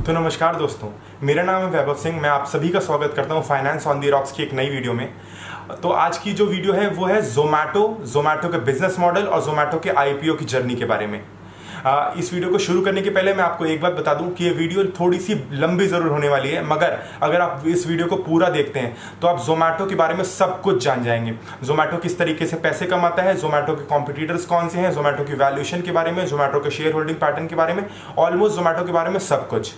तो नमस्कार दोस्तों, मेरा नाम है वैभव सिंह। मैं आप सभी का स्वागत करता हूं फाइनेंस ऑन दी रॉक्स की एक नई वीडियो में। तो आज की जो वीडियो है वो है जोमैटो के बिजनेस मॉडल और जोमैटो के आईपीओ की जर्नी के बारे में। इस वीडियो को शुरू करने के पहले मैं आपको एक बात बता दूं कि ये वीडियो थोड़ी सी लंबी जरूर होने वाली है, मगर अगर आप इस वीडियो को पूरा देखते हैं तो आप जोमैटो के बारे में सब कुछ जान जाएंगे। जोमैटो किस तरीके से पैसे कमाता है, जोमैटो के कॉम्पिटिटर्स कौन से हैं, जोमैटो की वैल्यूएशन के बारे में, जोमैटो के शेयर होल्डिंग पैटर्न के बारे में, ऑलमोस्ट जोमैटो के बारे में सब कुछ।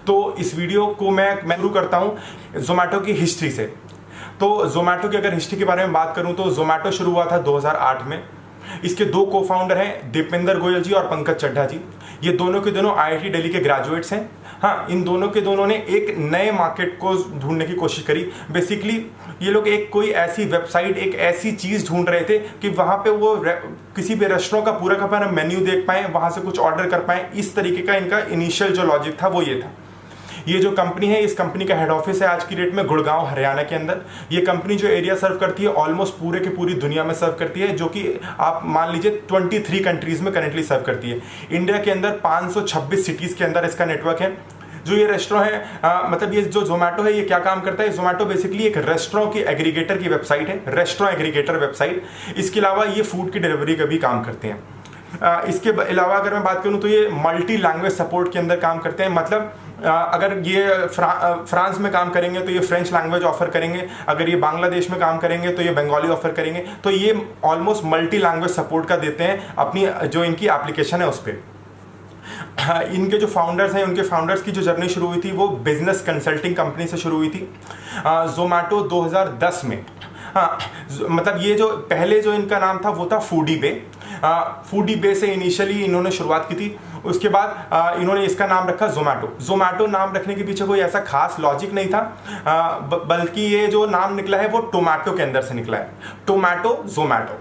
तो इस वीडियो को मैं शुरू करता हूं जोमैटो की हिस्ट्री से। तो जोमैटो की अगर हिस्ट्री के बारे में बात करूं तो जोमैटो शुरू हुआ था 2008 में। इसके दो को फाउंडर हैं, दीपेंद्र गोयल जी और पंकज चड्ढा जी। ये दोनों के दोनों आईआईटी दिल्ली के ग्रेजुएट्स हैं। हाँ, इन दोनों के दोनों ने एक नए मार्केट को ढूंढने की कोशिश करी। बेसिकली ये लोग एक कोई ऐसी वेबसाइट, एक ऐसी चीज़ ढूंढ रहे थे कि वहाँ पे वो किसी भी रेस्टोरेंट का पूरा का पूरा मेन्यू देख पाएँ, वहाँ से कुछ ऑर्डर कर पाएँ। इस तरीके का इनका इनिशियल जो लॉजिक था वो ये था। ये जो कंपनी है, इस कंपनी का हेड ऑफिस है आज की डेट में गुड़गांव, हरियाणा के अंदर। ये कंपनी जो एरिया सर्व करती है ऑलमोस्ट पूरे की पूरी दुनिया में सर्व करती है, जो कि आप मान लीजिए 23 कंट्रीज में करेंटली सर्व करती है। इंडिया के अंदर 526 सिटीज़ के अंदर इसका नेटवर्क है। जो ये रेस्टोरेंट है, मतलब ये जो जोमैटो है, ये क्या काम करता है? जोमैटो बेसिकली एक रेस्टोरेंट की एग्रीगेटर की वेबसाइट है, रेस्टोरेंट एग्रीगेटर वेबसाइट। इसके अलावा ये फूड की डिलीवरी का भी काम करते हैं। इसके अलावा अगर मैं बात करूं तो ये मल्टी लैंग्वेज सपोर्ट के अंदर काम करते हैं। मतलब अगर ये फ्रांस में काम करेंगे तो ये फ्रेंच लैंग्वेज ऑफर करेंगे, अगर ये बांग्लादेश में काम करेंगे तो ये बंगाली ऑफर करेंगे। तो ये ऑलमोस्ट मल्टी लैंग्वेज सपोर्ट का देते हैं अपनी जो इनकी एप्लीकेशन है उस पर। इनके जो फाउंडर्स हैं, उनके फाउंडर्स की जो जर्नी शुरू हुई थी वो बिजनेस कंसल्टिंग कंपनी से शुरू हुई थी जोमैटो 2010 में। हाँ, मतलब ये जो पहले जो इनका नाम था वो था फूडी बे से इनिशियली इन्होंने शुरुआत की थी। उसके बाद इन्होंने इसका नाम रखा जोमैटो नाम रखने के पीछे कोई ऐसा खास लॉजिक नहीं था, बल्कि ये जो नाम निकला है वो टोमेटो के अंदर से निकला है, टोमेटो जोमैटो।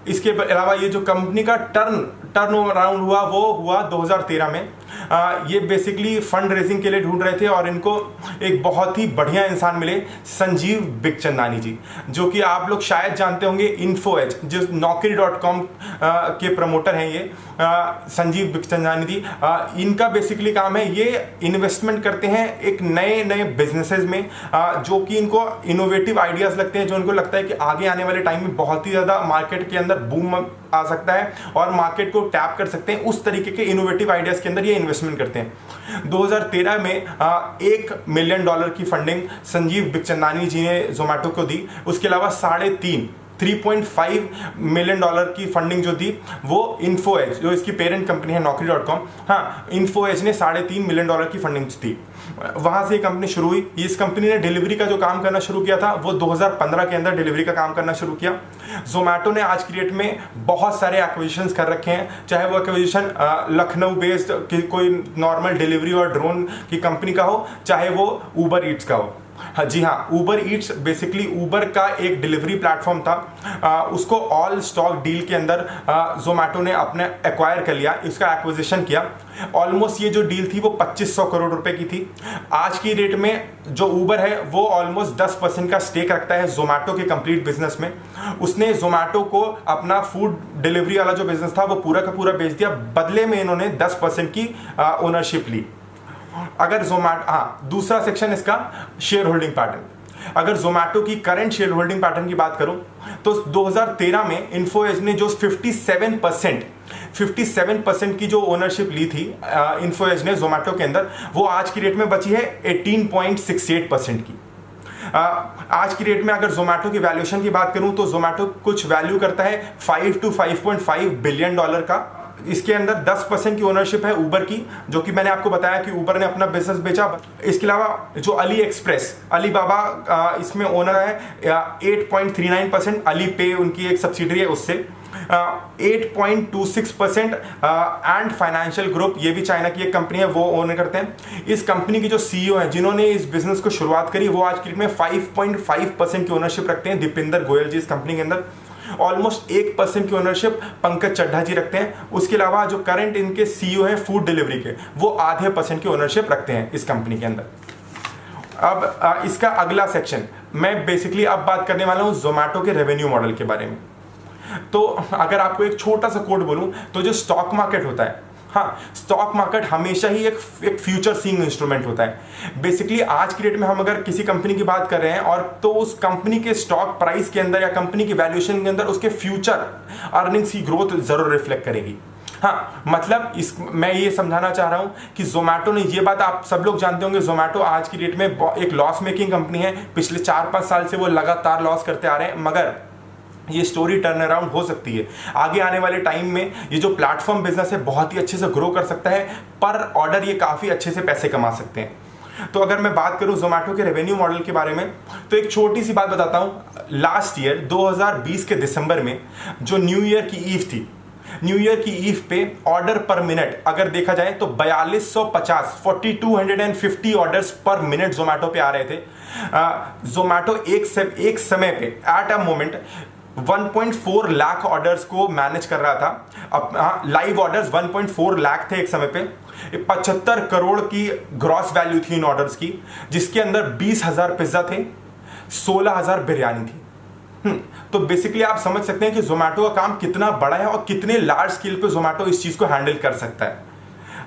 इसके अलावा ये जो कंपनी का टर्न अराउंड हुआ वो हुआ 2013 में। ये बेसिकली फंड रेजिंग के लिए ढूंढ रहे थे और इनको एक बहुत ही बढ़िया इंसान मिले, संजीव बिखचंदानी जी, जो कि आप लोग शायद जानते होंगे इन्फोएज, जो naukri.com के प्रमोटर हैं। ये संजीव बिखचंदानी जी, इनका बेसिकली काम है, ये इन्वेस्टमेंट करते हैं एक नए नए बिजनेसेस में जो कि इनको इनोवेटिव आइडियाज लगते हैं, जो उनको लगता है कि आगे आने वाले टाइम में बहुत ही ज़्यादा मार्केट के अंदर बूम आ सकता है और मार्केट को टैप कर सकते हैं। उस तरीके के इनोवेटिव आइडियाज के अंदर ये इन्वेस्टमेंट करते हैं। 2013 में $1 मिलियन की फंडिंग संजीव बिखचंदानी जी ने जोमैटो को दी। उसके अलावा 3.5 मिलियन की फंडिंग जो दी वो इन्फोएज, जो इसकी पेरेंट कंपनी है naukri.com, हाँ, इन्फोएज ने $3.5 मिलियन की फंडिंग दी। वहां से कंपनी शुरू हुई। इस कंपनी ने डिलीवरी का जो काम करना शुरू किया था वो 2015 के अंदर डिलीवरी का काम करना शुरू किया। जोमैटो ने आज की डेट में बहुत सारे एक्विजिशंस कर रखे हैं, चाहे वो एक्विजिशन लखनऊ बेस्ड कोई नॉर्मल डिलीवरी और ड्रोन की कंपनी का हो, चाहे वो ऊबर ईट्स का हो। हाँ जी हाँ, ऊबर ईट्स बेसिकली ऊबर का एक डिलीवरी प्लेटफॉर्म था। उसको ऑल स्टॉक डील के अंदर जोमैटो ने अपने एक्वायर कर लिया, इसका एक्विजिशन किया। ऑलमोस्ट ये जो डील थी वो 2500 करोड़ रुपए की थी। आज की डेट में जो ऊबर है वो ऑलमोस्ट 10% का स्टेक रखता है जोमैटो के कंप्लीट बिजनेस में। उसने जोमैटो को अपना फूड डिलीवरी वाला जो बिजनेस था वो पूरा का पूरा बेच दिया, बदले में इन्होंने 10% की ओनरशिप ली। अगर जोमैटो, हाँ, दूसरा सेक्शन इसका शेयर होल्डिंग पैटर्न। अगर जोमैटो की करंट शेयर होल्डिंग पैटर्न की बात करूं तो 2013 में इन्फोएज ने जो 57% की जो ओनरशिप ली थी इन्फोएज ने जोमैटो के अंदर, वो आज की डेट में बची है 18.68% की। आज की डेट में अगर जोमैटो की वैल्यूएशन की बात करूं तो जोमैटो कुछ वैल्यू करता है 5 to 5.5 बिलियन डॉलर का। इसके अंदर 10% की ओनरशिप है ऊबर की, जो कि मैंने आपको बताया कि ऊबर ने अपना बिजनेस बेचा। इसके अलावा जो अली एक्सप्रेस, अलीबाबा, इसमें ओनर है 8.39%, अली पे उनकी एक सब्सिडरी है उससे 8.26%, एंड फाइनेंशियल ग्रुप, ये भी चाइना की एक कंपनी है, वो ओन करते हैं। इस कंपनी की जो सीईओ है जिन्होंने इस बिजनेस को शुरुआत करी, वो आज की डेट में 5.5% की ओनरशिप रखते हैं, दीपेंद्र गोयल जी इस कंपनी के अंदर। ऑलमोस्ट 1% की ओनरशिप पंकज चड्ढा जी रखते हैं। उसके अलावा जो करंट इनके सीईओ हैं फूड डिलीवरी के, वो आधे % की ओनरशिप रखते हैं इस कंपनी के अंदर। अब इसका अगला सेक्शन मैं बेसिकली अब बात करने वाला हूं जोमैटो के रेवेन्यू मॉडल के बारे में। तो अगर आपको एक छोटा सा कोड बोलूं तो जो स्टॉक मार्केट होता है, हाँ, स्टॉक मार्केट हमेशा ही एक फ्यूचर सीइंग इंस्ट्रूमेंट होता है। बेसिकली आज की डेट में हम अगर किसी कंपनी की बात कर रहे हैं और तो उस कंपनी के स्टॉक प्राइस के अंदर या कंपनी की वैल्यूएशन के अंदर उसके फ्यूचर अर्निंग्स की ग्रोथ जरूर रिफ्लेक्ट करेगी। हाँ, मतलब मैं ये समझाना चाह रहा हूं कि जोमैटो ने, ये बात आप सब लोग जानते होंगे, जोमैटो आज की डेट में एक लॉस मेकिंग कंपनी है। पिछले 4-5 साल से वो लगातार लॉस करते आ रहे हैं, मगर ये स्टोरी टर्न अराउंड हो सकती है। आगे आने वाले टाइम में ये जो प्लेटफॉर्म बिजनेस है बहुत ही अच्छे से ग्रो कर सकता है, पर ऑर्डर ये काफ़ी अच्छे से पैसे कमा सकते हैं। तो अगर मैं बात करूं जोमैटो के रेवेन्यू मॉडल के बारे में, तो एक छोटी सी बात बताता हूं। लास्ट ईयर 2020 के दिसंबर में जो न्यू ईयर की ईव थी, न्यू ईयर की ईव पे ऑर्डर पर मिनट अगर देखा जाए तो 4250 ऑर्डर्स पर मिनट जोमैटो पे आ रहे थे। जोमैटो एक समय पे at a moment 1.4 lakh orders को मैनेज कर रहा था। अब लाइव ऑर्डर्स 1.4 लाख थे एक समय पे। 75 करोड़ की ग्रॉस वैल्यू थी इन ऑर्डर्स की, जिसके अंदर 20,000 पिज्जा थे, 16,000 बिरयानी थी। तो बेसिकली आप समझ सकते हैं कि जोमैटो का काम कितना बड़ा है और कितने लार्ज स्केल पे जोमैटो इस चीज को हैंडल कर सकता है,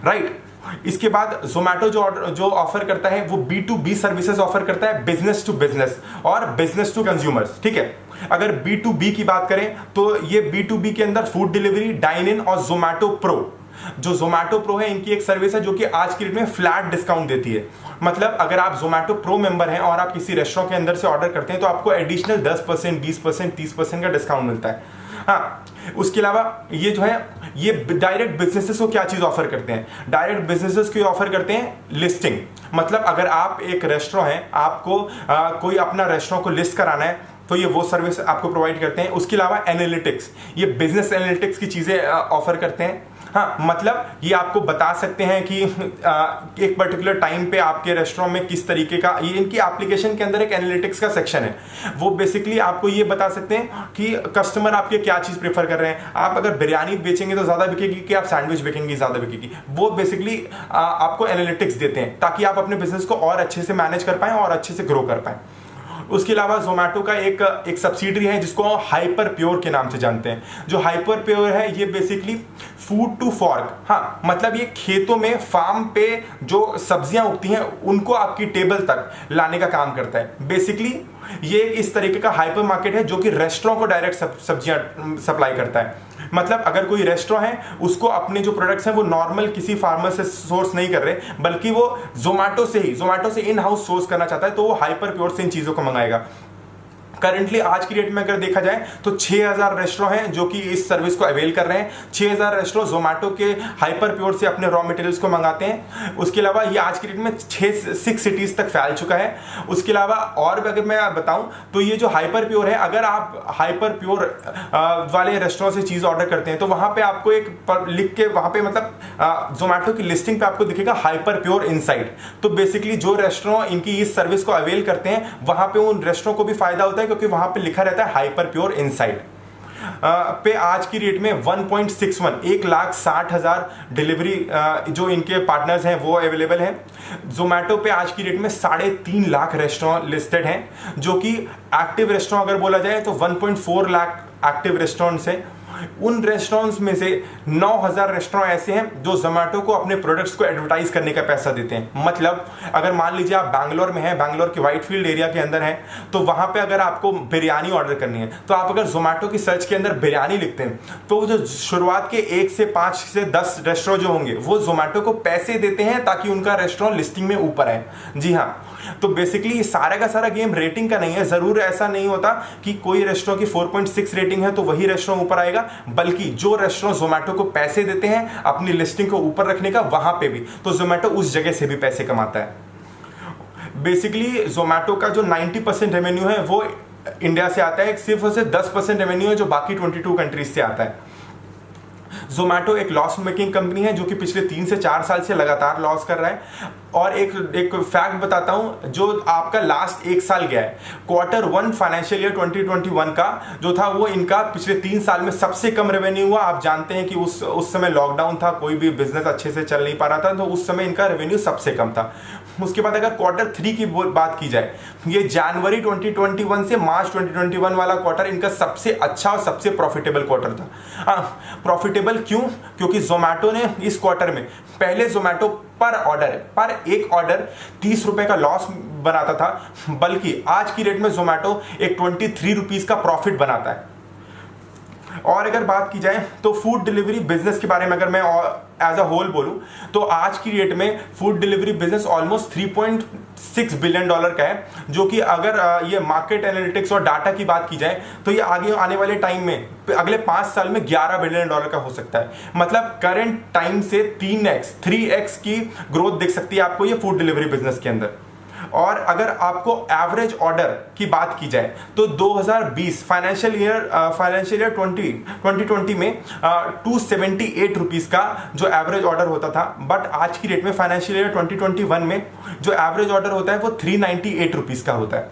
राइट। इसके बाद जोमैटो जो ऑफर करता है वो B2B सर्विसेज ऑफर करता है, बिजनेस टू बिजनेस और बिजनेस टू कंज्यूमर्स, ठीक है। अगर B2B की बात करें तो ये B2B के अंदर फूड डिलीवरी, डाइन इन और जोमैटो प्रो, जो जोमैटो प्रो है इनकी एक सर्विस है जो कि आज की डेट में फ्लैट डिस्काउंट देती है। मतलब अगर आप जोमैटो प्रो मेंबर हैं और आप किसी रेस्टोरेंट के अंदर से ऑर्डर करते हैं तो आपको एडिशनल 10%, 20%, 30% का डिस्काउंट मिलता है। हाँ, उसके अलावा ये जो है ये डायरेक्ट बिजनेसेस को क्या चीज ऑफर करते हैं, डायरेक्ट बिजनेसेस को ऑफर करते हैं लिस्टिंग। मतलब अगर आप एक रेस्टोरेंट है, आपको कोई अपना रेस्टोरेंट को लिस्ट कराना है तो ये वो सर्विस आपको प्रोवाइड करते हैं। उसके अलावा एनालिटिक्स, ये बिजनेस एनालिटिक्स की चीजें ऑफर करते हैं। हाँ, मतलब ये आपको बता सकते हैं कि एक पर्टिकुलर टाइम पे आपके रेस्टोरेंट में किस तरीके का, ये इनकी एप्लीकेशन के अंदर एक एनालिटिक्स का सेक्शन है। वो बेसिकली आपको ये बता सकते हैं कि कस्टमर आपके क्या चीज़ प्रेफर कर रहे हैं। आप अगर बिरयानी बेचेंगे तो ज़्यादा बिकेगी कि आप सैंडविच बेचेंगे ज़्यादा बिकेगी। वो बेसिकली आपको एनालिटिक्स देते हैं ताकि आप अपने बिजनेस को और अच्छे से मैनेज कर पाएँ और अच्छे से ग्रो कर पाएँ। उसके अलावा जोमैटो का एक सब्सिडरी है जिसको हाइपर प्योर के नाम से जानते हैं। जो हाइपर प्योर है ये बेसिकली फूड टू फॉर्क, हाँ, मतलब ये खेतों में फार्म पे जो सब्जियां उगती हैं उनको आपकी टेबल तक लाने का काम करता है। बेसिकली ये एक इस तरीके का हाइपर मार्केट है जो कि रेस्टोरेंट को डायरेक्ट सब्जियां सप्लाई करता है। मतलब अगर कोई रेस्टोरेंट है उसको अपने जो प्रोडक्ट्स हैं वो नॉर्मल किसी फार्मर से सोर्स नहीं कर रहे, बल्कि वो जोमैटो से इन हाउस सोर्स करना चाहता है, तो वो हाइपर प्योर से इन चीजों को मंगाएगा। करंटली आज की डेट में अगर देखा जाए तो 6,000 रेस्टोरेंट हैं जो कि इस सर्विस को अवेल कर रहे हैं। 6,000 रेस्टोरेंट जोमैटो के हाइपर प्योर से अपने रॉ मटेरियल्स को मंगाते हैं। उसके अलावा ये आज की डेट में 6 सिटीज तक फैल चुका है। उसके अलावा और भी अगर मैं बताऊं तो ये जो हाइपर प्योर है, अगर आप हाइपर प्योर वाले रेस्टोरेंट से चीज़ ऑर्डर करते हैं तो वहाँ पे आपको एक लिख के वहाँ पे मतलब जोमैटो की लिस्टिंग पे आपको दिखेगा हाइपर प्योर इनसाइट। तो बेसिकली जो रेस्टोरेंट इनकी इस सर्विस को अवेल करते हैं वहाँ पे उन रेस्टोरेंट को भी फायदा होता है क्योंकि वहां पे लिखा रहता है हाइपर प्योर इनसाइड। पे आज की रेट में 1,60,000 डिलीवरी जो इनके पार्टनर्स हैं वो अवेलेबल हैं। जोमैटो पे आज की रेट में 3.5 लाख रेस्टोरेंट लिस्टेड हैं, जो कि एक्टिव रेस्टोरेंट अगर बोला जाए तो 1.4 लाख एक्टिव रेस्टोरेंट्स हैं। उन रेस्टोरेंट्स में से 9,000 रेस्टोरेंट ऐसे हैं जो जोमैटो को अपने प्रोडक्ट्स को एडवर्टाइज करने का पैसा देते हैं। मतलब अगर मान लीजिए आप बैंगलोर में हैं, बैंगलोर के व्हाइटफील्ड एरिया के अंदर हैं, तो वहां पे अगर आपको बिरयानी ऑर्डर करनी है तो आप अगर जोमैटो की सर्च के अंदर बिरयानी लिखते हैं तो जो शुरुआत के 1 से 5 से 10 रेस्टोरेंट जो होंगे वो जोमैटो को पैसे देते हैं ताकि उनका रेस्टोरेंट लिस्टिंग में ऊपर आए। जी हाँ, तो बेसिकली सारा का सारा गेम रेटिंग का नहीं है। जरूर ऐसा नहीं होता कि कोई रेस्टोरेंट की 4.6 रेटिंग है तो वही रेस्टोरेंट ऊपर आएगा, बल्कि जो रेस्टोरेंट जोमैटो को पैसे देते हैं अपनी लिस्टिंग को ऊपर रखने का, वहां पे भी तो जोमैटो उस जगह से भी पैसे कमाता है। बेसिकली जोमैटो का जो 90% रेवेन्यू है वो इंडिया से आता है, सिर्फ और सिर्फ 10% रेवेन्यू है जो बाकी 22 कंट्रीज से आता है। जोमैटो एक लॉस मेकिंग कंपनी है जो कि पिछले 3 से 4 साल से लगातार लॉस कर रहा है और एक फैक्ट बताता हूं, जो आपका लास्ट एक साल गया है, Q1 फाइनेंशियल ईयर 2021 का जो था वो इनका पिछले 3 साल में सबसे कम रेवेन्यू हुआ। आप जानते हैं कि उस समय लॉकडाउन था, कोई भी बिजनेस अच्छे से चल नहीं पा रहा था, तो उस समय इनका रेवेन्यू सबसे कम था। उसके बाद अगर Q3 की बात की जाए, ये जनवरी 2021 से मार्च 2021 वाला क्वार्टर इनका सबसे अच्छा और सबसे प्रॉफिटेबल क्वार्टर था। प्रॉफिटेबल क्यों? क्योंकि जोमेटो ने इस क्वार्टर में, पहले जोमेटो पर एक ऑर्डर 30 रुपए का लॉस बनाता था, बल्कि आज की रेट में जोमेटो एक 23 रुपीज का प्रॉफिट बनाता है। और अगर बात की जाए तो फूड डिलीवरी बिजनेस के बारे में अगर मैं एज अ होल बोलूं, तो आज की डेट में food delivery business almost 3.6 billion dollar का है, जो कि अगर ये मार्केट एनालिटिक्स और डाटा की बात की जाए तो ये आगे आने वाले टाइम में, अगले 5 साल में 11 बिलियन डॉलर का हो सकता है। मतलब करंट टाइम से 3x की ग्रोथ दिख सकती है आपको ये फूड डिलीवरी बिजनेस के अंदर। और अगर आपको एवरेज ऑर्डर की बात की जाए तो 2020 फाइनेंशियल ईयर 2020 में 278 रुपीज का जो एवरेज ऑर्डर होता था, बट आज की रेट में फाइनेंशियल ईयर 2021 में जो एवरेज ऑर्डर होता है वो 398 रुपीज का होता है।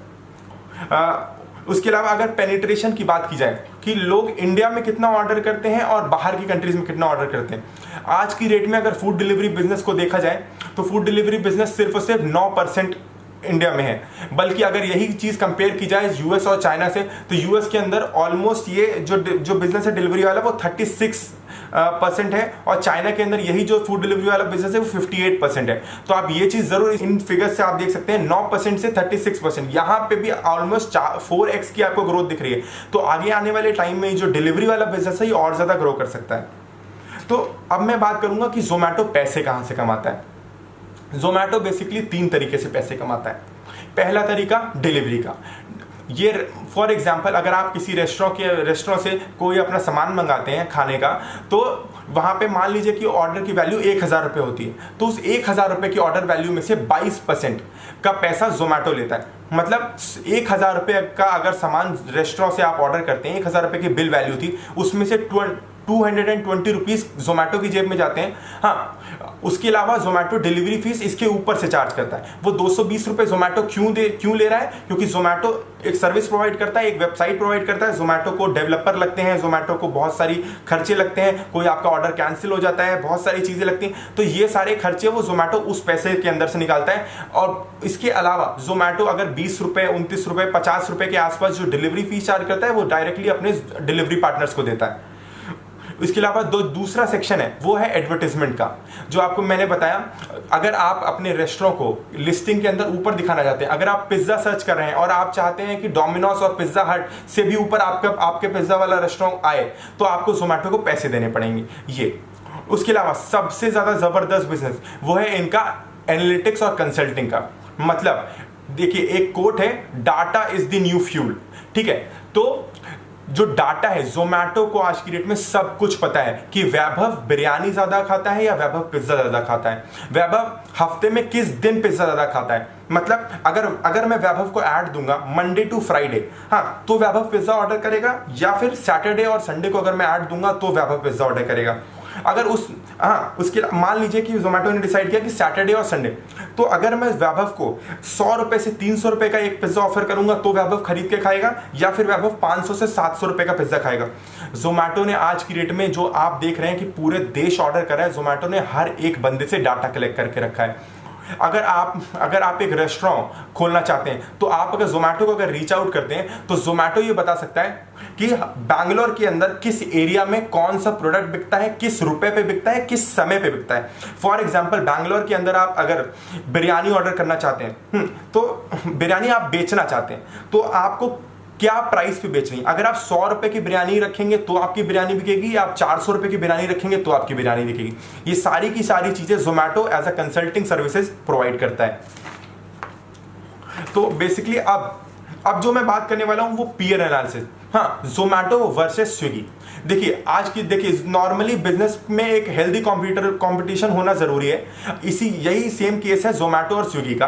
उसके अलावा अगर पेनिट्रेशन की बात की जाए कि लोग इंडिया में कितना ऑर्डर करते हैं और बाहर की कंट्रीज में कितना ऑर्डर करते हैं, आज की रेट में अगर फूड डिलीवरी बिजनेस को देखा जाए तो फूड डिलीवरी बिजनेस सिर्फ और सिर्फ 9% इंडिया में है। बल्कि अगर यही चीज कंपेयर की जाए यूएस और चाइना से, तो यूएस के अंदर ऑलमोस्ट ये जो बिजनेस है डिलीवरी वाला वो 36% है, और चाइना के अंदर यही जो फूड डिलीवरी वाला बिजनेस है वो 58% है। तो आप ये चीज जरूर इन फिगर्स से आप देख सकते हैं, 9% से 36%, यहाँ पे भी ऑलमोस्ट 4x की आपको ग्रोथ दिख रही है। तो आगे आने वाले टाइम में जो डिलीवरी वाला बिजनेस है ये और ज्यादा ग्रो कर सकता है। तो अब मैं बात करूंगा कि जोमेटो पैसे कहां से कमाता है। जोमेटो बेसिकली 3 तरीके से पैसे कमाता है। पहला तरीका डिलीवरी का। ये फॉर एग्जांपल अगर आप किसी रेस्टोरेंट से कोई अपना सामान मंगाते हैं खाने का, तो वहां पे मान लीजिए कि ऑर्डर की वैल्यू 1000 रुपये होती है, तो उस 1000 रुपये की ऑर्डर वैल्यू में से 22% का पैसा जोमेटो लेता है। मतलब 1000 रुपये का अगर सामान रेस्टोरेंट से आप ऑर्डर करते हैं, 1000 रुपये की बिल वैल्यू थी, उसमें से 220 रुपीज जोमेटो की जेब में जाते हैं। हाँ, उसके अलावा जोमेटो डिलीवरी फीस इसके ऊपर से चार्ज करता है। वो 220 रुपये जोमेटो क्यों ले रहा है? क्योंकि जोमेटो एक सर्विस प्रोवाइड करता है, एक वेबसाइट प्रोवाइड करता है। जोमेटो को डेवलपर लगते हैं, जोमेटो को बहुत सारी खर्चे लगते हैं, कोई आपका ऑर्डर कैंसिल हो जाता है, बहुत सारी चीजें लगती हैं। तो ये सारे खर्चे वो जोमेटो उस पैसे के अंदर से निकालता है। और इसके अलावा जोमेटो अगर 20 रुपये, 29 रुपये, 50 रुपये के आसपास जो डिलीवरी फीस चार्ज करता है वो डायरेक्टली अपने डिलीवरी पार्टनर्स को देता है। इसके अलावा दूसरा सेक्शन है वो है एडवर्टाइजमेंट का, जो आपको मैंने बताया। अगर आप अपने रेस्टोरेंट को लिस्टिंग के अंदर ऊपर दिखाना चाहते हैं, अगर आप पिज्जा सर्च कर रहे हैं और आप चाहते हैं कि डोमिनोज और पिज्जा हट से भी ऊपर आपके पिज्जा वाला रेस्टोरेंट आए, तो आपको जोमेटो को पैसे देने पड़ेंगे ये। उसके अलावा सबसे ज्यादा जबरदस्त बिजनेस वो है इनका एनालिटिक्स और कंसल्टिंग का। मतलब देखिए, एक कोट है, data is the new fuel. ठीक है, तो जो डाटा है, जोमेटो को आज की डेट में सब कुछ पता है कि वैभव बिरयानी ज्यादा खाता है या वैभव पिज्जा ज्यादा खाता है, वैभव हफ्ते में किस दिन पिज्जा ज्यादा खाता है। मतलब अगर मैं वैभव को ऐड दूंगा मंडे टू फ्राइडे, हाँ, तो वैभव पिज्जा ऑर्डर करेगा, या फिर सैटरडे और संडे को अगर मैं ऐड दूंगा तो वैभव पिज्जा ऑर्डर करेगा। अगर उसके मान लीजिए कि जोमेटो ने डिसाइड किया कि सैटरडे और संडे, तो अगर मैं वैभव को 100 रुपए से 300 रुपए का एक पिज्जा ऑफर करूंगा तो वैभव खरीद के खाएगा, या फिर वैभव 500 से 700 रुपए का पिज्जा खाएगा। जोमेटो ने आज की डेट में जो आप देख रहे हैं कि पूरे देश ऑर्डर कर रहा है, जोमेटो ने हर एक बंदे से डाटा कलेक्ट करके रखा है। अगर आप एक रेस्टोरेंट खोलना चाहते हैं, तो आप अगर जोमेटो को अगर रीच आउट करते हैं, तो जोमेटो ये बता सकता है कि बैंगलोर के अंदर किस एरिया में कौन सा प्रोडक्ट बिकता है, किस रुपए पे बिकता है, किस समय पे बिकता है। फॉर एग्जांपल, बैंगलोर के अंदर आप अगर बिरयानी ऑर्डर करना चाहते हैं, तो बिरयानी आप बेचना चाहते हैं, तो आपको क्या प्राइस पे बेचनी। अगर आप 100 रुपए की बिरयानी रखेंगे तो आपकी बिरयानी बिकेगी, या आप 400 रुपए की बिरयानी रखेंगे तो आपकी बिरयानी बिकेगी। ये सारी की सारी चीजें Zomato as a consulting services provide करता है। तो बेसिकली अब अब जो मैं बात करने वाला हूं वो पीयर एनालिसिस। हाँ, जोमैटो वर्सेस स्विगी। देखिए आज की नॉर्मली बिजनेस में एक हेल्दी कंपटीशन होना जरूरी है। यही सेम केस है जोमैटो और स्विगी का।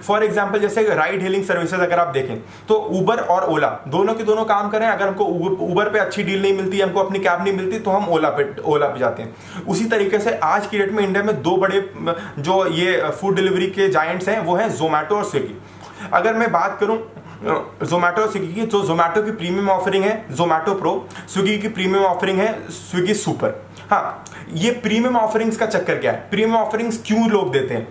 फॉर एग्जाम्पल जैसे राइड हेलिंग सर्विसेज अगर आप देखें तो उबर और ओला दोनों के दोनों काम करें। अगर हमको उबर पे अच्छी डील नहीं मिलती, हमको अपनी कैब नहीं मिलती, तो हम ओला पे जाते हैं। उसी तरीके से आज की डेट में इंडिया में दो बड़े जो ये फूड डिलीवरी के जायंट्स हैं वो हैं जोमैटो और स्विगी। अगर मैं बात करूं जोमैटो और स्विगी की, तो जोमैटो की प्रीमियम ऑफरिंग है जोमैटो प्रो, स्विगी की प्रीमियम ऑफरिंग है स्विगी सुपर। हाँ, ये प्रीमियम ऑफरिंग्स का चक्कर क्या है, प्रीमियम ऑफरिंग्स क्यों लोग देते हैं?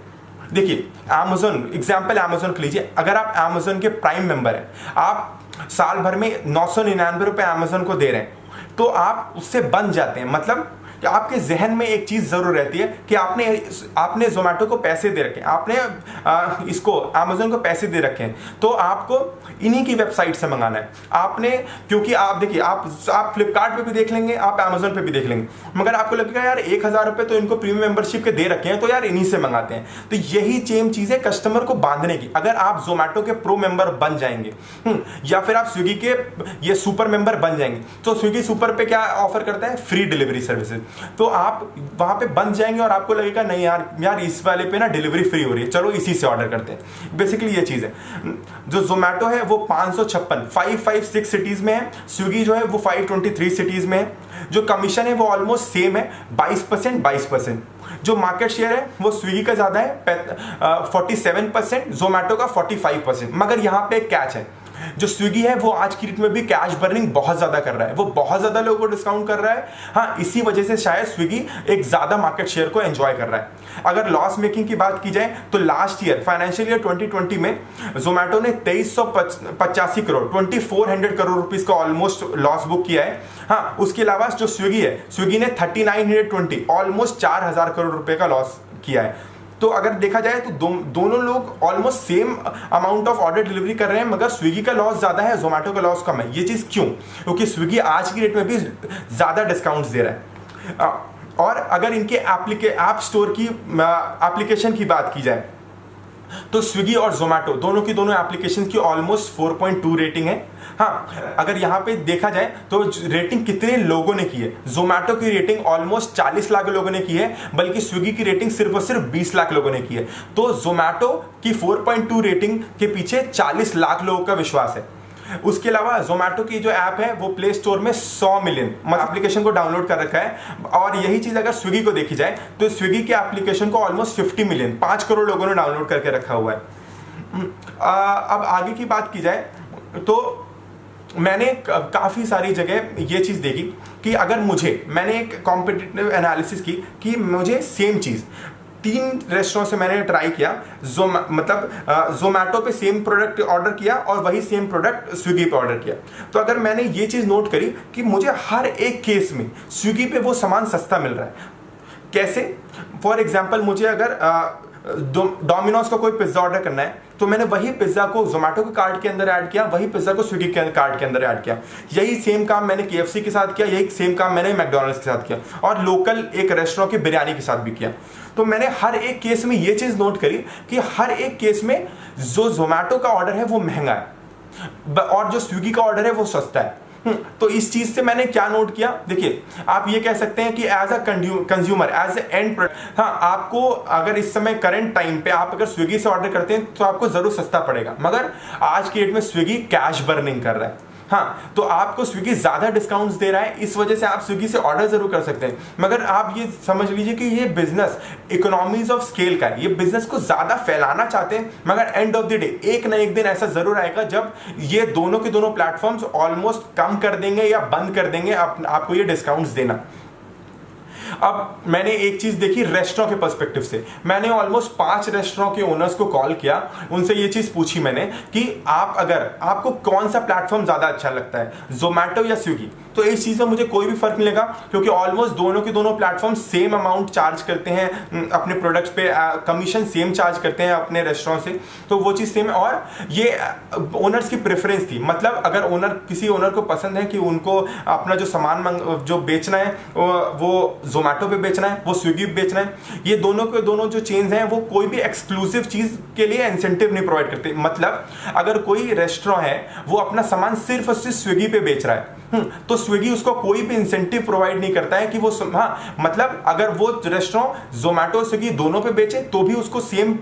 देखिए अमेजोन, एग्जाम्पल अमेजोन को लीजिए। अगर आप अमेजोन के प्राइम मेंबर हैं, आप साल भर में 999 रुपए अमेजोन को दे रहे हैं, तो आप उससे बन जाते हैं। मतलब कि आपके जहन में एक चीज जरूर रहती है कि आपने जोमैटो को पैसे दे रखे हैं, आपने इसको अमेजोन को पैसे दे रखे हैं, तो आपको इन्हीं की वेबसाइट से मंगाना है आपने। क्योंकि आप देखिए, आप फ्लिपकार्ट पे भी देख लेंगे, आप अमेजोन पे भी देख लेंगे, मगर आपको लगेगा यार 1000 रुपए तो इनको प्रीमियम मेंबरशिप के दे रखे हैं, तो यार इन्हीं से मंगाते हैं। तो यही सेम चीज है कस्टमर को बांधने की। अगर आप जोमैटो के प्रो मेंबर बन जाएंगे या फिर आप स्विगी के ये सुपर मेंबर बन जाएंगे, तो स्विगी सुपर पे क्या ऑफर करता है, फ्री डिलीवरी सर्विसेज। तो आप वहां पे बन जाएंगे और आपको लगेगा नहीं यार इस वाले पे ना डिलीवरी फ्री हो रही है, चलो इसी से ऑर्डर करते हैं। बेसिकली ये चीज है। जो जोमैटो है वो 556 सिटीज में है, स्विगी जो है वो 523 सिटीज में है। जो कमीशन है वो ऑलमोस्ट सेम है, 22%। जो मार्केट शेयर है वो स्विगी का ज्यादा है 47%, जोमैटो का 45%। मगर यहां पे एक कैच है, जो स्विगी है वो आज की डेट में भी कैश बर्निंग बहुत ज्यादा कर रहा है, वो बहुत ज्यादा लोगों को डिस्काउंट कर रहा है। हाँ, इसी वजह से शायद स्विगी एक ज्यादा मार्केट शेयर को एंजॉय कर रहा है। अगर लॉस मेकिंग की बात की जाए तो लास्ट ईयर फाइनेंशियल ईयर 2020 में जोमैटो ने 2385 करोड़ 2400 करोड़ रुपीस का ऑलमोस्ट लॉस बुक किया है। हाँ, उसके अलावा जो स्विगी है, स्विगी ने 3920 ऑलमोस्ट 4000 करोड़ रुपए का लॉस किया है। तो अगर देखा जाए तो दोनों लोग almost same amount of order delivery कर रहे हैं, मगर स्विगी का लॉस ज्यादा है, जोमैटो का लॉस कम है। ये चीज क्यों? क्योंकि स्विगी आज की डेट में भी ज्यादा डिस्काउंट्स दे रहा है। और अगर इनके ऐप स्टोर की एप्लीकेशन की बात की जाए तो स्विगी और जोमैटो दोनों की दोनों एप्लीकेशन की ऑलमोस्ट 4.2 रेटिंग है। हाँ, अगर यहाँ पे देखा जाए तो रेटिंग कितने लोगों ने की है, जोमैटो की रेटिंग ऑलमोस्ट 40 लाख लोगों ने की है, बल्कि स्विगी की रेटिंग सिर्फ और सिर्फ 20 लाख लोगों ने की है। तो जोमैटो की 4.2 रेटिंग के पीछे 40 लाख लोगों का विश्वास है। उसके अलावा जोमैटो की जो ऐप है वो प्ले स्टोर में 100 मिलियन एप्लीकेशन को डाउनलोड कर रखा है। और यही चीज अगर स्विगी को देखी जाए तो स्विगी के एप्लीकेशन को ऑलमोस्ट 50 मिलियन 5 करोड़ लोगों ने डाउनलोड करके रखा हुआ है। अब आगे की बात की जाए तो मैंने काफ़ी सारी जगह ये चीज़ देखी कि अगर मैंने एक कॉम्पिटिटिव एनालिसिस की कि मुझे सेम चीज़ 3 रेस्टोरेंट से मैंने ट्राई किया, जोमैटो पे सेम प्रोडक्ट ऑर्डर किया और वही सेम प्रोडक्ट स्विगी पे ऑर्डर किया। तो अगर मैंने ये चीज़ नोट करी कि मुझे हर एक केस में स्विगी पे वो सामान सस्ता मिल रहा है। कैसे? फॉर एग्जाम्पल मुझे अगर डोमिनोज का कोई पिज्जा ऑर्डर करना है तो मैंने वही पिज्जा को जोमैटो के कार्ट के अंदर ऐड किया, वही पिज्जा को स्विगी के कार्ट के अंदर ऐड किया। यही सेम काम मैंने KFC के साथ किया, यही सेम काम मैंने मैकडॉनल्ड्स के साथ किया और लोकल एक रेस्टोरेंट की बिरयानी के साथ भी किया। तो मैंने हर एक केस में ये चीज नोट करी कि हर एक केस में जो जोमैटो का ऑर्डर है वो महंगा है और जो स्विगी का ऑर्डर है वो सस्ता है। तो इस चीज से मैंने क्या नोट किया, देखिए आप ये कह सकते हैं कि as a consumer, as a end product, हाँ आपको अगर इस समय करंट टाइम पे आप अगर स्विगी से ऑर्डर करते हैं तो आपको जरूर सस्ता पड़ेगा, मगर आज की डेट में स्विगी कैश बर्निंग कर रहा है। हाँ, तो आपको स्विगी ज्यादा डिस्काउंट्स दे रहा है, इस वजह से आप स्विगी से ऑर्डर जरूर कर सकते हैं, मगर आप ये समझ लीजिए कि ये बिजनेस इकोनॉमीज ऑफ स्केल का है। ये बिजनेस को ज्यादा फैलाना चाहते हैं, मगर एंड ऑफ द डे एक ना एक दिन ऐसा जरूर आएगा जब ये दोनों के दोनों प्लेटफॉर्म्स ऑलमोस्ट कम कर देंगे या बंद कर देंगे आपको ये डिस्काउंट्स देना। अब मैंने एक चीज देखी रेस्टोरेंट के पर्सपेक्टिव से, मैंने ऑलमोस्ट 5 रेस्टोरेंट के ओनर्स को कॉल किया, उनसे ये चीज पूछी मैंने कि आपको कौन सा प्लेटफॉर्म ज्यादा अच्छा लगता है, जोमैटो या स्विगी। तो इस चीज में मुझे कोई भी फर्क नहीं लगा, क्योंकि ऑलमोस्ट दोनों के दोनों प्लेटफॉर्म सेम अमाउंट चार्ज करते हैं अपने प्रोडक्ट्स पे, कमीशन सेम चार्ज करते हैं अपने रेस्टोरेंट से, तो वो चीज सेम है। और ये ओनर्स की प्रेफरेंस थी, मतलब अगर किसी ओनर को पसंद है कि उनको अपना जो सामान जो बेचना है वो जोमेटो पे बेचना है, वो स्विगी पे बेचना है। ये दोनों के दोनों जो चेन्स हैं वो कोई भी एक्सक्लूसिव चीज के लिए इंसेंटिव नहीं प्रोवाइड करते। मतलब अगर कोई रेस्टोरेंट है वो अपना सामान सिर्फ और सिर्फ स्विगी पे बेच रहा है, तो स्विगी उसको कोई भी इंसेंटिव प्रोवाइड नहीं करता है कि वो मतलब अगर वो रेस्टोरेंट जोमेटो स्विगी दोनों पे बेचे तो भी उसको सेम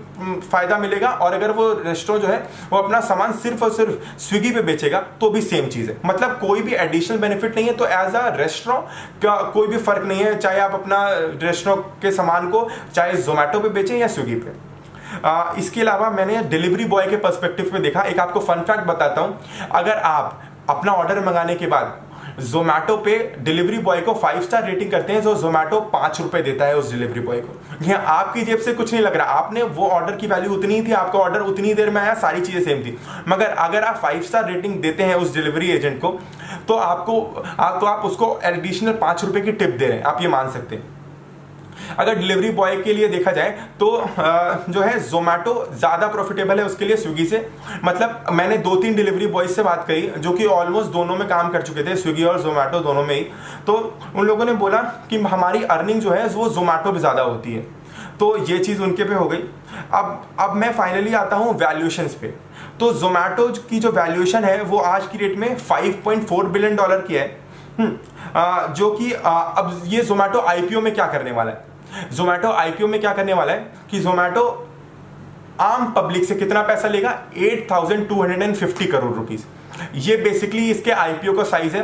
फायदा मिलेगा, और अगर वो रेस्टोरेंट जो है वो अपना सामान सिर्फ और सिर्फ स्विगी पे बेचेगा तो भी सेम चीज है। मतलब कोई भी एडिशनल बेनिफिट नहीं है। तो एज अ रेस्टोरेंट का कोई भी फर्क नहीं है, चाहे आप अपना रेस्टोरेंट के सामान को चाहे जोमेटो पे बेचें या स्विगी पे। इसके अलावा मैंने डिलीवरी बॉय के पर्सपेक्टिव पे देखा। एक आपको फन फैक्ट बताता हूं, अगर आप अपना ऑर्डर मंगाने के बाद जोमेटो पे डिलीवरी बॉय को 5 स्टार रेटिंग करते हैं तो जोमेटो 5 रुपए देता है उस डिलीवरी बॉय को। यहाँ आपकी जेब से कुछ नहीं लग रहा, आपने वो ऑर्डर की वैल्यू उतनी ही थी, आपका ऑर्डर उतनी देर में आया, सारी चीजें सेम थी। मगर अगर आप 5 स्टार रेटिंग देते हैं उस डिलीवरी एजेंट को तो आप उसको एडिशनल 5 रुपए की टिप दे रहे हैं, आप ये मान सकते हैं। अगर डिलीवरी बॉय के लिए देखा जाए तो जो है जोमेटो ज्यादा प्रॉफिटेबल है उसके लिए स्विगी से। मतलब मैंने 2-3 डिलीवरी बॉय से बात करी जो कि ऑलमोस्ट दोनों में काम कर चुके थे, स्विगी और जोमेटो दोनों में ही। तो उन लोगों ने बोला कि हमारी अर्निंग जो है वो जोमेटो पे ज्यादा होती है। तो ये चीज उनके पे हो गई। अब मैं फाइनली आता हूँ वैल्यूएशंस पे। तो जोमेटो की जो वैल्यूएशन है वो आज की डेट में $5.4 बिलियन की है। जो कि अब ये जोमेटो आईपीओ में क्या करने वाला है, जोमेटो आईपीओ में क्या करने वाला है कि जोमेटो आम पब्लिक से कितना पैसा लेगा, 8,250 करोड़ रुपीस। ये बेसिकली इसके आईपीओ का साइज है।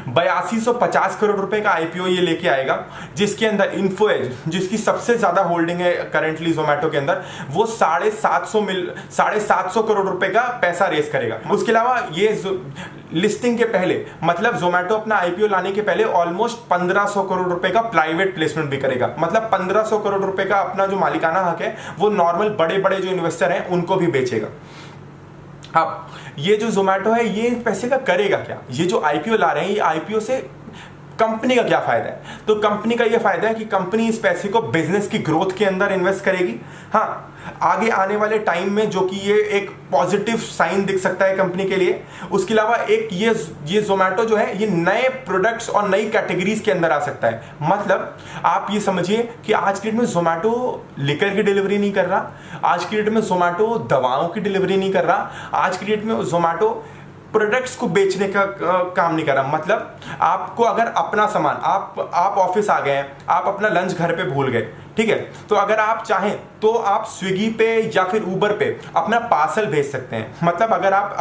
8250 करोड़ रुपए का आईपीओ ये लेके आएगा, जिसके अंदर इन्फोएज जिसकी सबसे ज्यादा होल्डिंग है करेंटली जोमेटो के अंदर, वो 750 करोड़ रुपए का पैसा रेस करेगा। उसके अलावा ये लिस्टिंग के पहले, मतलब जोमेटो अपना आईपीओ लाने के पहले ऑलमोस्ट 1500 करोड़ रुपए का प्राइवेट प्लेसमेंट भी करेगा। मतलब 1500 करोड़ रुपए का अपना जो मालिकाना हक है वो नॉर्मल बड़े बड़े जो इन्वेस्टर हैं उनको भी बेचेगा। अब ये जो जोमेटो है ये पैसे का करेगा क्या, ये जो आईपीओ ला रहे हैं ये आईपीओ से कंपनी का क्या फायदा है? तो कंपनी का ये फायदा है कि कंपनी इस पैसे को बिजनेस की ग्रोथ के अंदर इन्वेस्ट करेगी। हाँ, आगे आने वाले टाइम में जो कि ये एक पॉजिटिव साइन दिख सकता है कंपनी के लिए। उसके अलावा एक ये जोमेटो जो है ये नए प्रोडक्ट्स और नई कैटेगरीज के अंदर आ सकता है। मतलब आप ये समझिए कि आज की डेट में जोमेटो लिकर की डिलीवरी नहीं कर रहा, आज की डेट में जोमेटो दवाओं की डिलीवरी नहीं कर रहा, आज की डेट में जोमेटो प्रोडक्ट्स को बेचने का काम नहीं कर रहा। मतलब आपको अगर अपना सामान आप ऑफिस आ गए हैं, आप अपना लंच घर पे भूल गए, ठीक है, तो अगर आप चाहें तो आप स्विगी पे या फिर उबर पे अपना पार्सल भेज सकते हैं। मतलब अगर आप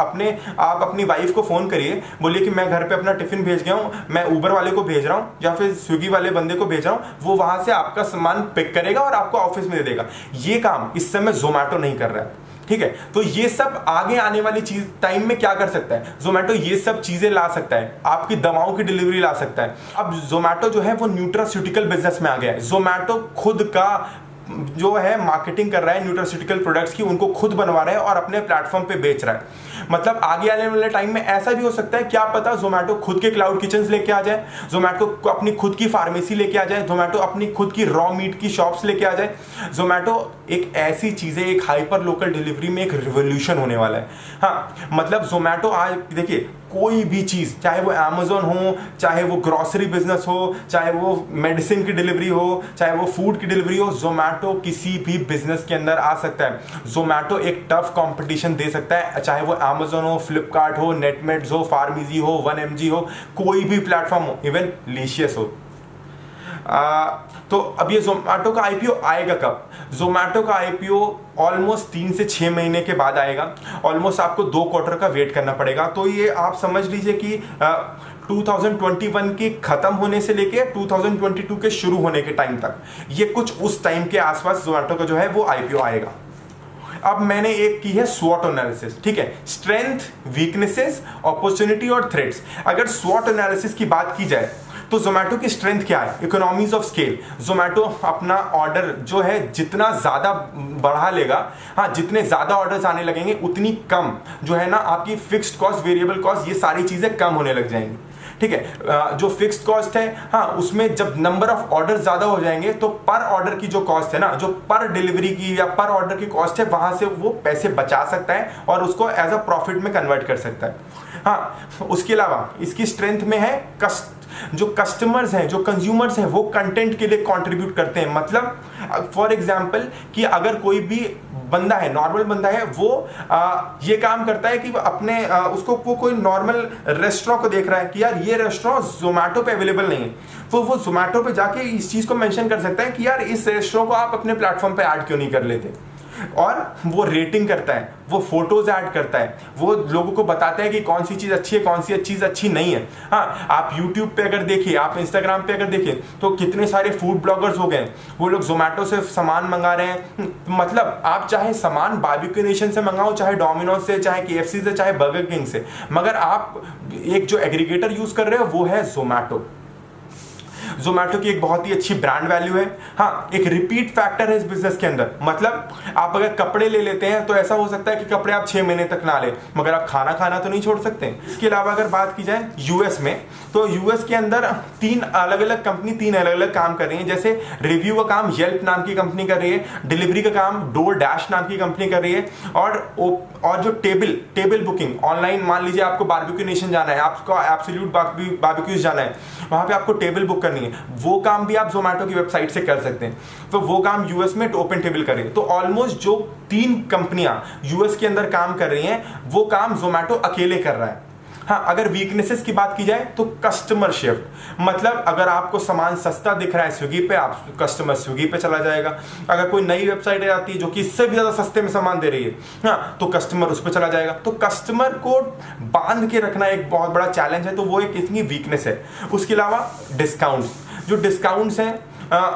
अपनी वाइफ को फोन करिए, बोलिए कि मैं घर पे अपना टिफिन भेज गया हूँ, मैं उबर वाले को भेज रहा हूँ या फिर स्विगी वाले बंदे को भेज रहा हूँ, वो वहां से आपका सामान पिक करेगा और आपको ऑफिस में दे देगा। ये काम इस समय जोमेटो नहीं कर रहा है, ठीक है। तो ये सब आगे आने वाली चीज टाइम में क्या कर सकता है, जोमेटो ये सब चीजें ला सकता है, आपकी दवाओं की डिलीवरी ला सकता है। अब जोमेटो जो है वो न्यूट्रास्यूटिकल बिजनेस में आ गया है। जोमेटो खुद का जो है मार्केटिंग कर रहा है न्यूट्रास्यूटिकल प्रोडक्ट्स की, उनको खुद बनवा रहा है और अपने प्लेटफॉर्म पे बेच रहा है। मतलब आगे आने वाले टाइम में ऐसा भी हो सकता है, क्या पता जोमेटो खुद के क्लाउड किचन लेके आ जाए, जोमेटो अपनी खुद की फार्मेसी लेके आ जाए, जोमेटो अपनी खुद की रॉ मीट की शॉप्स लेके आ जाए। जोमेटो एक ऐसी चीज है, एक हाइपर लोकल डिलीवरी में एक रिवोल्यूशन होने वाला है। हाँ, मतलब जोमेटो आज देखिए कोई भी चीज, चाहे वो अमेज़न हो, चाहे वो ग्रोसरी बिजनेस हो, चाहे वो मेडिसिन की डिलीवरी हो, चाहे वो फूड की डिलीवरी हो, जोमेटो किसी भी बिजनेस के अंदर आ सकता है। जोमेटो एक टफ कंपटीशन दे सकता है, चाहे वो अमेज़न हो, फ्लिपकार्ट हो, नेटमेट्स हो, फार्मीजी हो, 1mg हो, कोई भी प्लेटफॉर्म हो, इवन लीशियस हो। तो अब ये जोमेटो का आईपीओ आएगा कब? जोमेटो का आईपीओ ऑलमोस्ट 3 से 6 महीने के बाद आएगा। ऑलमोस्ट आपको 2 क्वार्टर का वेट करना पड़ेगा। तो ये आप समझ लीजिए कि 2021 के खत्म होने से लेके 2022 के शुरू होने के टाइम तक, ये कुछ उस टाइम के आसपास जोमेटो का जो है वो आईपीओ आएगा। अब मैंने एक की है स्वॉट एनालिसिस, ठीक है, स्ट्रेंथ, वीकनेसेस, अपॉर्चुनिटी और थ्रेट्स। अगर स्वॉट एनालिसिस की बात की जाए तो जोमेटो की स्ट्रेंथ क्या है? Economies of scale. जोमेटो अपना ऑर्डर जो है जितना ज्यादा बढ़ा लेगा, हाँ, जितने ज्यादा ऑर्डर्स आने लगेंगे उतनी कम जो है ना आपकी फिक्स्ड कॉस्ट, वेरिएबल कॉस्ट, ये सारी चीजें कम होने लग जाएंगी, ठीक है। जो फिक्स्ड कॉस्ट है, हाँ, उसमें जब नंबर ऑफ ऑर्डर ज्यादा हो जाएंगे तो पर ऑर्डर की जो कॉस्ट है ना, जो पर डिलीवरी की या पर ऑर्डर की कॉस्ट है, वहां से वो पैसे बचा सकता है और उसको एज अ प्रॉफिट में कन्वर्ट कर सकता है। हाँ, उसके अलावा इसकी स्ट्रेंथ में है जो कस्टमर्स हैं, जो कंज्यूमर्स हैं, वो कंटेंट के लिए कंट्रीब्यूट करते हैं। मतलब फॉर एग्जांपल कि अगर कोई भी बंदा है, नॉर्मल बंदा है, वो ये काम करता है कि अपने उसको वो कोई नॉर्मल रेस्टोरेंट को देख रहा है कि यार ये रेस्टोरेंट जोमेटो पे अवेलेबल नहीं है, तो वो जोमेटो पे जाके इस चीज़ को मेंशन कर सकता है कि यार इस रेस्टोरेंट को आप अपने प्लेटफॉर्म पे ऐड क्यों नहीं कर लेते। और वो रेटिंग करता है, वो फोटोज ऐड करता है, वो लोगों को बताता है कि कौन सी चीज़ अच्छी है, कौन सी चीज़ अच्छी नहीं है। हाँ, आप यूट्यूब पे अगर देखिए, आप इंस्टाग्राम पे अगर देखिए, तो कितने सारे फूड ब्लॉगर्स हो गए, वो लोग जोमेटो से सामान मंगा रहे हैं। मतलब आप चाहे सामान बारबेक्यू नेशन से मंगाओ, चाहे डोमिनोज से, चाहे KFC से, चाहे बर्गर किंग से, मगर आप एक जो एग्रीगेटर यूज कर रहे हो वो है जोमेटो। जोमेटो की एक बहुत ही अच्छी ब्रांड वैल्यू है। हाँ, एक रिपीट फैक्टर है इस बिजनेस के अंदर। मतलब आप अगर कपड़े ले लेते हैं तो ऐसा हो सकता है कि कपड़े आप 6 महीने तक ना ले, मगर आप खाना खाना तो नहीं छोड़ सकते। इसके अलावा अगर बात की जाए यूएस में, तो यूएस के अंदर 3 अलग अलग कंपनी 3 अलग अलग काम कर रही है। जैसे रिव्यू का काम येल्प नाम की कंपनी कर रही है, डिलीवरी का काम डोर डैश नाम की कंपनी कर रही है, और जो टेबल बुकिंग ऑनलाइन, मान लीजिए आपको बारबेक्यू नेशन जाना है, आपको एब्सोल्यूट बारबेक्यूज जाना है, वहां पे आपको टेबल बुक करनी है, वो काम भी आप जोमेटो की वेबसाइट से कर सकते हैं। तो वो काम यूएस में ओपन टेबल करे। तो ऑलमोस्ट जो 3 कंपनियां यूएस के अंदर काम कर रही हैं, वो काम जोमेटो अकेले कर रहा है। हाँ, अगर वीकनेसेस की बात की जाए तो कस्टमर शिफ्ट, मतलब अगर आपको सामान सस्ता दिख रहा है स्विगी पे, आप कस्टमर स्विगी पे चला जाएगा। अगर कोई नई वेबसाइट आती है जो कि इससे भी ज्यादा सस्ते में सामान दे रही है, हाँ, तो कस्टमर उस पर चला जाएगा। तो कस्टमर को बांध के रखना एक बहुत बड़ा चैलेंज है, तो वो एक इतनी वीकनेस है। उसके अलावा डिस्काउंट, जो डिस्काउंट्स हैं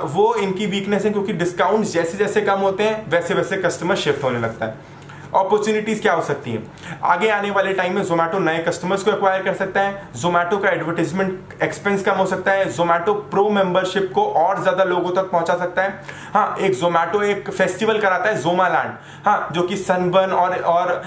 वो इनकी वीकनेस है, क्योंकि डिस्काउंट्स जैसे जैसे कम होते हैं वैसे वैसे कस्टमर शिफ्ट होने लगता है। अपॉर्चुनिटीज क्या हो सकती हैं? आगे आने वाले टाइम में जोमेटो नए कस्टमर्स को एक्वायर कर सकता है, जोमेटो का एडवर्टाइजमेंट एक्सपेंस कम हो सकता है, जोमेटो प्रो मेंबरशिप को और ज्यादा लोगों तक पहुंचा सकता है। हाँ, एक जोमेटो एक फेस्टिवल कराता है जोमालैंड, हाँ, जो कि सनबर्न और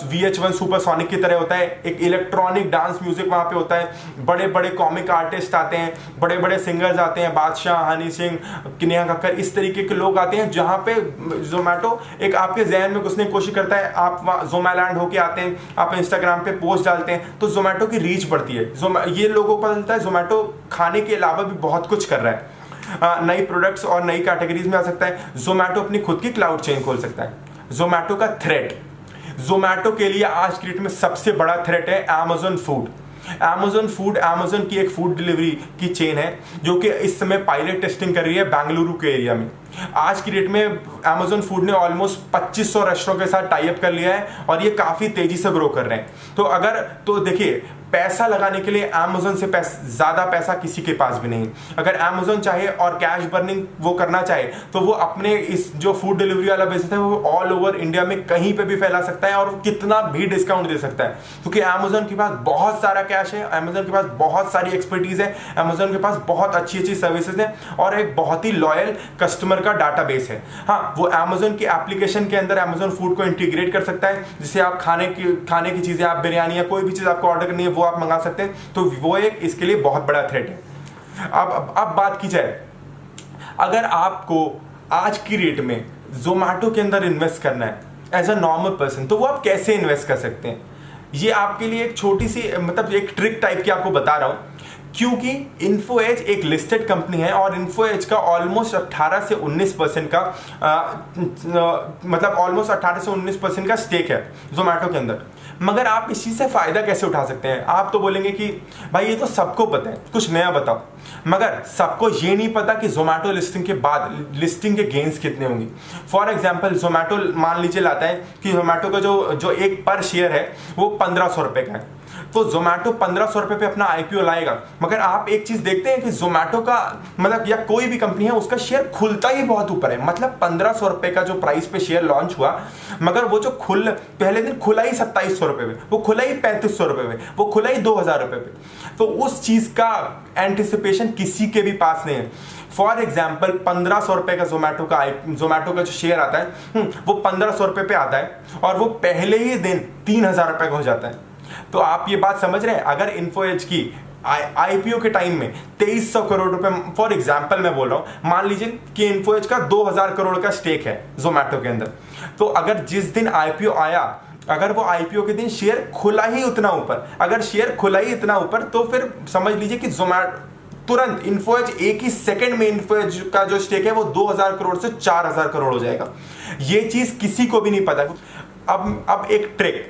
VH1 सुपरसोनिक की तरह होता है। एक इलेक्ट्रॉनिक डांस म्यूजिक वहां पे होता है, बड़े बड़े कॉमिक आर्टिस्ट आते हैं, बड़े बड़े सिंगर्स आते हैं, बादशाह, हनी सिंह, नेहा कक्कर, इस तरीके के लोग आते हैं, जहां पे जोमेटो एक आपके जहन में घुसने की कोशिश करता है। आप जोमालैंड होके आते हैं, आप इंस्टाग्राम पे पोस्ट डालते हैं, तो जोमेटो की रीच बढ़ती है। ये लोगों को पता चलता है जोमेटो खाने के अलावा भी बहुत कुछ कर रहा है, नई प्रोडक्ट्स और नई कैटेगरीज में आ सकता है। जोमेटो अपनी खुद की क्लाउड चेन खोल सकता है। जोमेटो का थ्रेट, जोमेटो के लिए आज की डेट में सबसे बड़ा थ्रेट है अमेज़न फूड। अमेज़न की एक फूड डिलीवरी की चेन है जो कि इस समय पायलट टेस्टिंग कर रही है बेंगलुरु के एरिया में। आज की डेट में अमेज़न फूड ने ऑलमोस्ट 2500 रेस्टोरेंट के साथ टाई अप कर लिया है, और ये काफी तेजी से ग्रो कर रहे हैं। तो देखिए, पैसा लगाने के लिए अमेज़न से ज्यादा पैसा किसी के पास भी नहीं। अगर अमेज़न चाहे और कैश बर्निंग वो करना चाहे, तो वो अपने इस जो फूड डिलीवरी वाला बिजनेस है वो ऑल ओवर इंडिया में कहीं पे भी फैला सकता है, और कितना भी डिस्काउंट दे सकता है, क्योंकि अमेज़न के पास बहुत सारा कैश है, अमेज़न के पास बहुत सारी एक्सपर्टीज है, अमेज़न के पास बहुत अच्छी अच्छी सर्विसेज है, और एक बहुत ही लॉयल कस्टमर का डाटाबेस है। हाँ, वो अमेज़न की एप्लीकेशन के अंदर अमेज़न फूड को इंटीग्रेट कर सकता है, जिससे आप खाने की चीजें, आप बिरयानी या कोई भी चीज आपको ऑर्डर करनी है वो आप मंगा सकते हैं। तो वो एक इसके लिए बहुत बड़ा थ्रेट है। अब बात की जाए, अगर आपको आज की रेट में जोमेटो के अंदर इन्वेस्ट करना है एज अ नॉर्मल पर्सन, तो वो आप कैसे इन्वेस्ट कर सकते हैं? ये आपके लिए एक छोटी सी, मतलब एक ट्रिक टाइप की आपको बता रहा हूं, क्योंकि इन्फोएज एक लिस्टेड कंपनी है, और इन्फोएज का ऑलमोस्ट 18 से 19% का मतलब ऑलमोस्ट 18 से 19% का स्टेक है जोमेटो के अंदर। मगर आप इस चीज से फायदा कैसे उठा सकते हैं? आप तो बोलेंगे कि भाई ये तो सबको पता है, कुछ नया बताओ। मगर सबको ये नहीं पता कि जोमेटो लिस्टिंग के बाद लिस्टिंग के गेन्स कितने होंगे। फॉर एग्जांपल, जोमेटो मान लीजिए लाता है कि जोमेटो का जो एक पर शेयर है वो 1500 रुपए का है, तो जोमेटो 1500 रुपए पे अपना IPO लाएगा। मगर आप एक चीज देखते हैं कि जोमेटो का, मतलब या कोई भी कंपनी है, उसका शेयर खुलता ही बहुत ऊपर है। मतलब 1500 रुपए का जो प्राइस पे शेयर लॉन्च हुआ, मगर वो जो पहले दिन खुला ही 2700 रुपए पे, वो खुला ही 3500 रुपए पे, वो खुला ही 2000 रुपए पे। तो उस चीज का एंटिसिपेशन किसी के भी पास नहीं है। फॉर एग्जाम्पल, 1500 रुपए का जोमेटो का जो शेयर आता है, वो 1500 रुपए पे आता है, और वो पहले ही दिन 3000 रुपए का हो जाता है। तो आप ये बात समझ रहे हैं, अगर इन्फोएज की IPO के टाइम में 2300 करोड़ रुपए, फॉर एग्जांपल मैं बोल रहा हूं, मान लीजिए कि इन्फोएज का 2000 करोड़ का स्टेक है जोमेटो के अंदर, तो अगर जिस दिन IPO आया अगर वो आईपीओ के दिन शेयर खुला ही उतना ऊपर, अगर शेयर खुला ही इतना ऊपर, तो फिर समझ लीजिए कि जोमैटो तुरंत इन्फोएज एक ही सेकंड में इन्फोएज का जो स्टेक है वो 2000 करोड़ से 4000 करोड़ हो जाएगा। ये चीज किसी को भी नहीं पता। अब एक ट्रिक,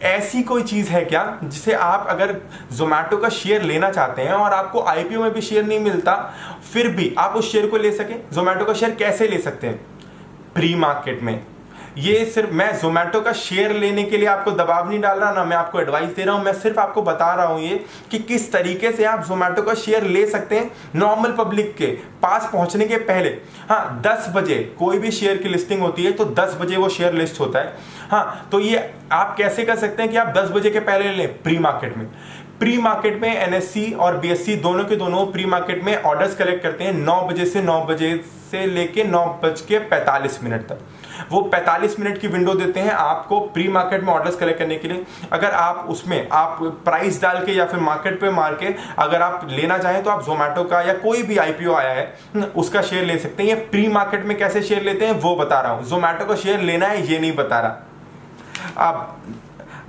ऐसी कोई चीज है क्या जिसे आप अगर जोमैटो का शेयर लेना चाहते हैं और आपको आईपीओ में भी शेयर नहीं मिलता, फिर भी आप उस शेयर को ले सके? जोमैटो का शेयर कैसे ले सकते हैं? प्री मार्केट में। ये सिर्फ मैं जोमैटो का शेयर लेने के लिए आपको दबाव नहीं डाल रहा, ना मैं आपको एडवाइस दे रहा हूं, मैं सिर्फ आपको बता रहा हूं ये कि किस तरीके से आप जोमैटो का शेयर ले सकते हैं नॉर्मल पब्लिक के पास पहुंचने के पहले। हाँ, 10 बजे कोई भी शेयर की लिस्टिंग होती है तो 10 बजे वो शेयर लिस्ट होता है। हाँ, तो ये आप कैसे कर सकते हैं कि आप 10 बजे के पहले लें? प्री मार्केट में। प्री मार्केट में एनएससी और बीएससी दोनों के दोनों प्री मार्केट में ऑर्डर्स कलेक्ट करते हैं 9 बजे से लेके 9:45 तक। वो 45 मिनट की विंडो देते हैं आपको प्री मार्केट में ऑर्डर्स कलेक्ट करने के लिए। अगर आप उसमें आप प्राइस डाल के या फिर मार्केट पे मार के अगर आप लेना चाहें तो आप जोमैटो का या कोई भी आईपीओ आया है उसका शेयर ले सकते हैं। ये प्री मार्केट में कैसे शेयर लेते हैं वो बता रहा हूं, जोमैटो का शेयर लेना है ये नहीं बता रहा।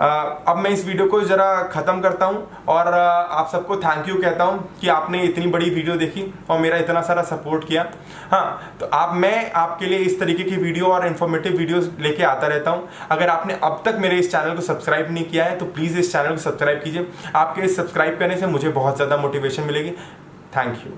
अब मैं इस वीडियो को जरा खत्म करता हूं और आप सबको थैंक यू कहता हूं कि आपने इतनी बड़ी वीडियो देखी और मेरा इतना सारा सपोर्ट किया। हाँ, तो मैं आपके लिए इस तरीके की वीडियो और इन्फॉर्मेटिव वीडियोस लेके आता रहता हूं। अगर आपने अब तक मेरे इस चैनल को सब्सक्राइब नहीं किया है तो प्लीज़ इस चैनल को सब्सक्राइब कीजिए। आपके इस सब्सक्राइब करने से मुझे बहुत ज़्यादा मोटिवेशन मिलेगी। Thank you.